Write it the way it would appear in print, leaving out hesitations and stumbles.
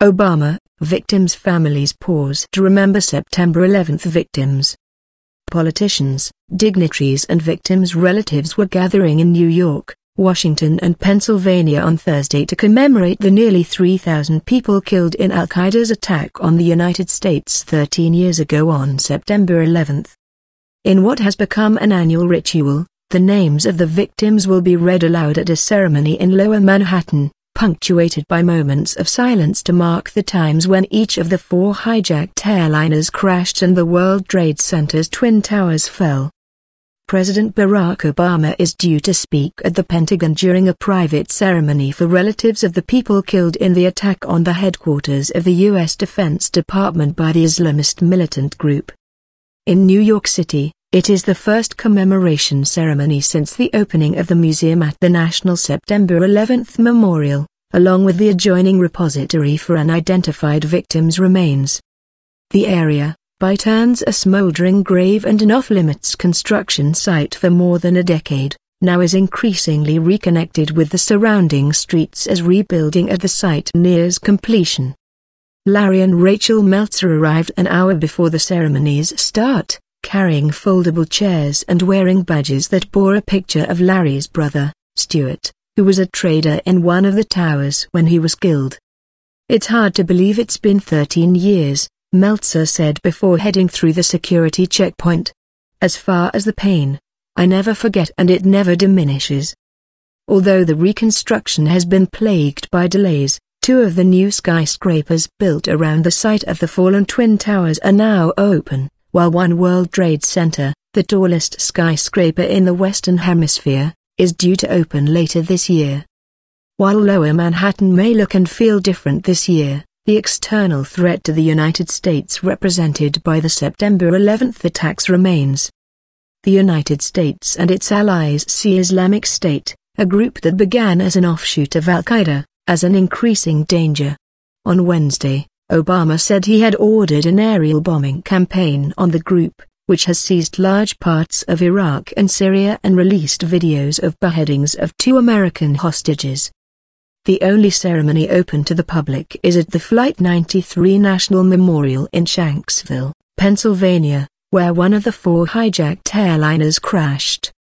Obama, victims' families pause to remember September 11 victims. Politicians, dignitaries and victims' relatives were gathering in New York, Washington and Pennsylvania on Thursday to commemorate the nearly 3,000 people killed in al-Qaeda's attack on the United States 13 years ago on September 11. In what has become an annual ritual, the names of the victims will be read aloud at a ceremony in Lower Manhattan, punctuated by moments of silence to mark the times when each of the 4 hijacked airliners crashed and the World Trade Center's Twin Towers fell. President Barack Obama is due to speak at the Pentagon during a private ceremony for relatives of the people killed in the attack on the headquarters of the U.S. Defense Department by the Islamist militant group. In New York City, it is the first commemoration ceremony since the opening of the museum at the National September 11 Memorial, along with the adjoining repository for unidentified victims' remains. The area, by turns a smoldering grave and an off-limits construction site for more than a decade, now is increasingly reconnected with the surrounding streets as rebuilding at the site nears completion. Larry and Rachel Meltzer arrived an hour before the ceremony's start, carrying foldable chairs and wearing badges that bore a picture of Larry's brother, Stuart, who was a trader in one of the towers when he was killed. "It's hard to believe it's been 13 years, Meltzer said before heading through the security checkpoint. "As far as the pain, I never forget and it never diminishes." Although the reconstruction has been plagued by delays, 2 of the new skyscrapers built around the site of the fallen Twin Towers are now open, while One World Trade Center, the tallest skyscraper in the Western Hemisphere, is due to open later this year. While Lower Manhattan may look and feel different this year, the external threat to the United States represented by the September 11 attacks remains. The United States and its allies see Islamic State, a group that began as an offshoot of al-Qaeda, as an increasing danger. On Wednesday, Obama said he had ordered an aerial bombing campaign on the group, which has seized large parts of Iraq and Syria and released videos of beheadings of 2 American hostages. The only ceremony open to the public is at the Flight 93 National Memorial in Shanksville, Pennsylvania, where one of the 4 hijacked airliners crashed.